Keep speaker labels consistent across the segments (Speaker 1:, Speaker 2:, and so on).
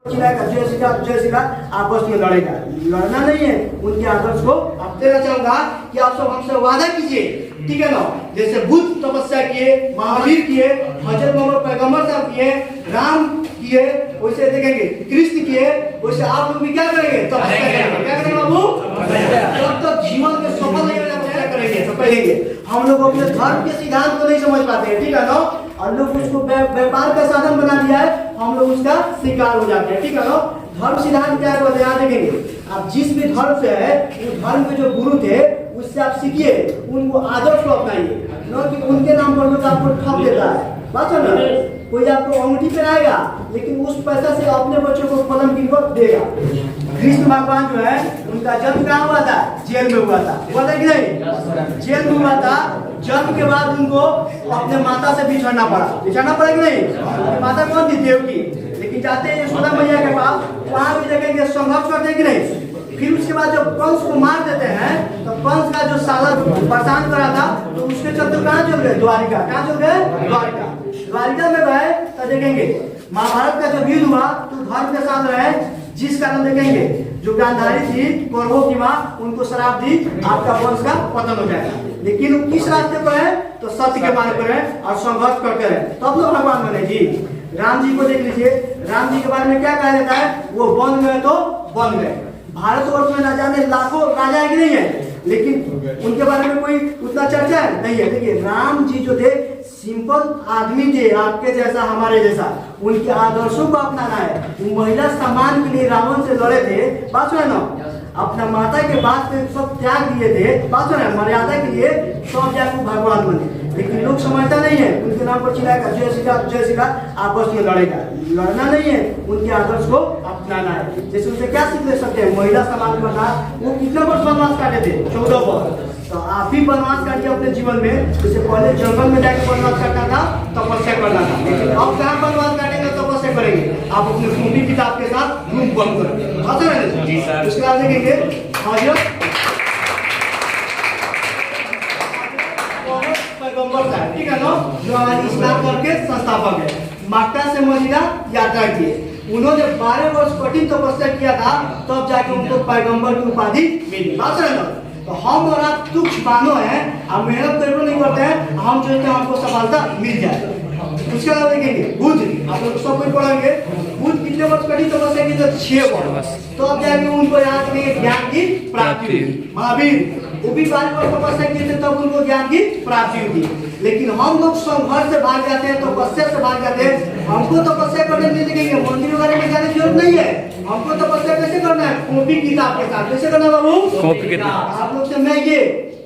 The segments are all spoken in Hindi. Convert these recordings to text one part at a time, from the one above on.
Speaker 1: चिल्लाएगा जय श्री राम, आपस में लड़ेगा। लड़ना नहीं है, उनके आदर्श को आप देना चाहूंगा कि आप सब हमसे वादा कीजिए, ठीक है ना। जैसे बुद्ध तपस्या किए, महावीर किए, हजरत मोहम्मद पैगंबर साहब किए, राम किए, वैसे देखेंगे कृष्ण किए, वैसे आप लोग भी क्या करेंगे? तपस्या करेंगे। क्या करेंगे बाबू? जब तक जीवन के सफल नहीं हो जाते क्या करेंगे? तो करेंगे। हम लोग अपने धर्म के सिद्धांत को नहीं समझ पाते हैं, ठीक है ना, और लोग उसको व्यापार का साधन बना दिया है, हम लोग उसका शिकार हो जाते हैं, ठीक है ना। धर्म सिद्धांत क्या है यहाँ देखेंगे। आप जिस भी धर्म से है, उस धर्म के जो गुरु थे उससे आप सीखिए, उनको आदर्श को अपनाइए, न कि उनके नाम पर लोग आपको ठग देता है। बात है ना, कोई आपको अंगूठी पहनाएगा लेकिन उस पैसा से अपने बच्चों को कलम किन को देगा। कृष्ण भगवान जो है उनका जन्म कहाँ हुआ था? जेल में हुआ था, हुआ था कि नहीं? जेल में हुआ था। जन्म के बाद उनको अपने माता से बिछड़ना पड़ा कि नहीं? माता कौन थी? देवकी। लेकिन जाते हैं यशोदा मैया के पास, वहां भी देखेंगे संघर्ष करते हैं कि नहीं। फिर उसके बाद जब कंस को मार देते हैं तो कंस का जो साला परेशान करा था तो उसके चलते कहाँ चल गए? द्वारिका। कहाँ चल गए? द्वारिका। द्वारिका में गए तो देखेंगे महाभारत का जब युद्ध हुआ तो धर्म के साथ रहे, जिस कारण देखेंगे जो गांधारी थी कौरवों की माँ, उनको श्राप दी आपका वंश का पतन हो जाएगा। लेकिन वो किस रास्ते पर है? तो सत्य के मार्ग पर है और संघर्ष करते रहे, तब तो भगवान बने जी। राम जी को देख लीजिए, राम जी के बारे में क्या कहा जाता है? वो बन गए तो बन गए। भारतवर्ष में न जाने लाखों राजा है कि नहीं है, लेकिन उनके बारे में कोई उतना चर्चा है नहीं है। देखिए राम जी जो थे सिंपल आदमी थे, आपके जैसा हमारे जैसा, उनके आदर्शों को अपनाना है। वो महिला सम्मान के लिए रावण से लड़े थे, बात सुना ना, अपना माता के बाद में सब त्याग दिए थे, बात सुना, मर्यादा के लिए सब जाकर भगवान बने। लेकिन लोग समझता नहीं है, उनके नाम पर चिल्लाएगा जय श्री राम, आपस में लड़ेगा। लड़ना नहीं है, उनके आदर्श को अपनाना है। जैसे उनसे क्या सीख ले सकते हैं? महिला सम्मान करना। वो कितने वर्ष वनवास काटे थे? 14 वर्ष। तो आप भी वनवास काटिए अपने जीवन में। जैसे पहले जंगल में जाकर वनवास काटना था, तपस्या करना था, लेकिन अब कहाँ वनवास काटेंगे? तपस्या करेंगे। आप अपने कॉपी किताब के साथ रूम बंद करेंगे। उसके बाद देखेंगे पैगंबर साहब, ठीक है ना, जो हमारी इस्लाम धर्म के संस्थापक है। मक्का से मदीना यात्रा किए, उन्होंने 12 वर्ष कठिन तपस्या किया था, तब जाके उनको पैगंबर की उपाधि मिली। बात है ना। तो हम और आप तुच्छ मानो हैं, हम मेहनत करके नहीं करते हैं, हम जो है हमको सफलता मिल जाए। उसके बाद देखेंगे बुद्ध, आप लोग सब कुछ पढ़ेंगे। बुद्ध कितने वर्ष कठिन तपस्या की? तो 6 वर्ष। तो अब जाके उनको यहाँ के ज्ञान की प्राप्ति हुई। महावीर वो भी 12 वर्ष तपस्या किए थे, तब उनको ज्ञान की प्राप्ति हुई। लेकिन हम लोग संघर्ष से भाग जाते हैं, तपस्या से भाग जाते हैं। हमको तपस्या करने नहीं देंगे, मंदिर वगैरह में जाने की जरूरत नहीं है। हमको तपस्या कैसे करना है? कॉपी किताब के साथ। कैसे करना बाबू? कॉपी किताब। आप लोग से मैं ये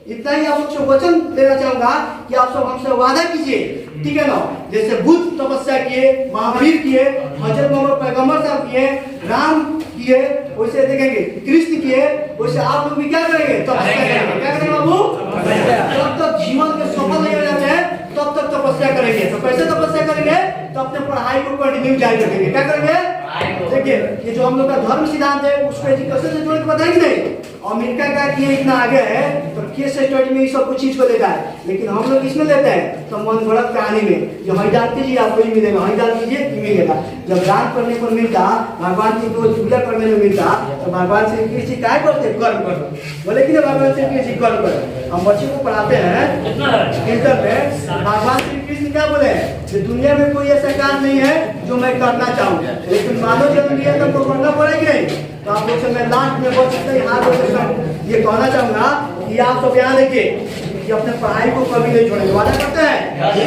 Speaker 1: इतना ही आप लोग से वचन देना चाहूंगा कि आप सब हमसे वादा कीजिए, ठीक है ना। जैसे बुद्ध तपस्या किए, महावीर किए, हजरत मोहम्मद पैगंबर साहब किए, राम किए, वैसे देखेंगे कृष्ण किए, वैसे आप लोग भी क्या करेंगे? तपस्या करेंगे। क्या करेंगे बाबू? जब तक जीवन के सफल नहीं हो जाते हैं तब तक तपस्या करेंगे। तो कैसे तपस्या करेंगे? तो अपने पढ़ाई को कंटिन्यू जारी रखेंगे। क्या करेंगे? देखिए ये जो हम लोग का धर्म सिद्धांत है उसको एजुकेशन से जोड़ के बताएं कि नहीं। अमेरिका का ये इतना आगे है तो केस स्टडी में सब कुछ चीज को लेता है, लेकिन हम लोग इसमें लेते हैं तो मन गलत कहानी में जो हई डाल कीजिए आपको ही मिलेगा, हई डाल कीजिए मिलेगा। जब दान करने पर मिलता, भगवान की को पूजा करने में मिलता, तो भगवान श्री कृष्ण क्या करते? कर्म करो। बोले कि भगवान श्री कृष्ण कर्म करो। हम बच्चों को पढ़ाते हैं कीर्तन में, भगवान श्री कृष्ण क्या बोले कि दुनिया में कोई ऐसा काम नहीं है जो मैं करना चाहूँ, लेकिन मानव जन्म लिया तो हमको करना पड़ेगा नहीं। तो आप लोग से मैं लास्ट में बहुत ये कहना चाहूंगा कि आप सब यहाँ देखिए कि अपने पढ़ाई को कभी नहीं छोड़ेंगे। वादा करते हैं?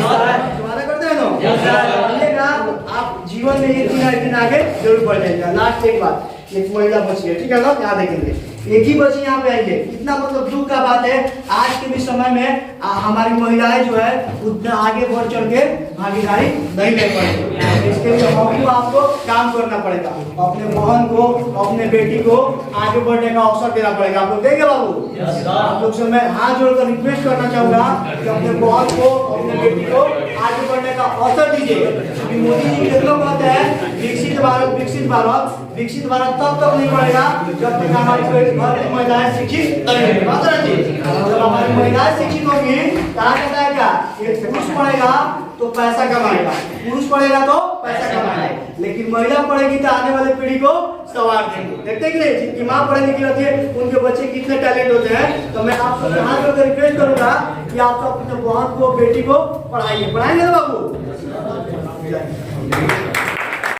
Speaker 1: वादा करते हैं ना? आप जीवन में एक दिन आगे जरूर बढ़ जाएगा। लास्ट एक बात, एक महिला बची है, ठीक है ना, यहाँ देखेंगे एक ही बच्ची यहाँ पे आई है। इतना मतलब दुख का बात है, आज के भी समय में हमारी महिलाएं जो है उतना आगे बढ़ चढ़ के भागीदारी नहीं ले पाएंगे। इसके लिए हम आपको काम करना पड़ेगा, अपने बहन को, अपने बेटी को आगे बढ़ने का अवसर देना पड़ेगा। आप लोग देंगे बाबू? आप लोग से मैं हाथ जोड़कर रिक्वेस्ट करना चाहूंगा कि अपने बहन को, अपने बेटी को आगे बढ़ने का अवसर दीजिए। मोदी जी कितना कहते हैं विकसित भारत, विकसित भारत, विकसित भारत तब तक नहीं बढ़ेगा जब तक हमारी महिलाएं शिक्षित नहीं होगी। जब हमारी महिलाएं शिक्षित होगी कहा जाता है क्या? एक पुरुष पढ़ेगा तो पैसा कमाएगा, पुरुष पढ़ेगा तो पैसा कमाएगा, लेकिन महिला पढ़ेगी तो आने वाले पीढ़ी को संवार देंगे। देखते कि नहीं, जिनकी माँ पढ़ी लिखी होती है उनके बच्चे कितने टैलेंट होते हैं। तो मैं आप सबसे हाथ जोड़कर रिक्वेस्ट करूंगा कि आप सब अपने बहन को, बेटी को पढ़ाइए। पढ़ाएंगे ना बाबू?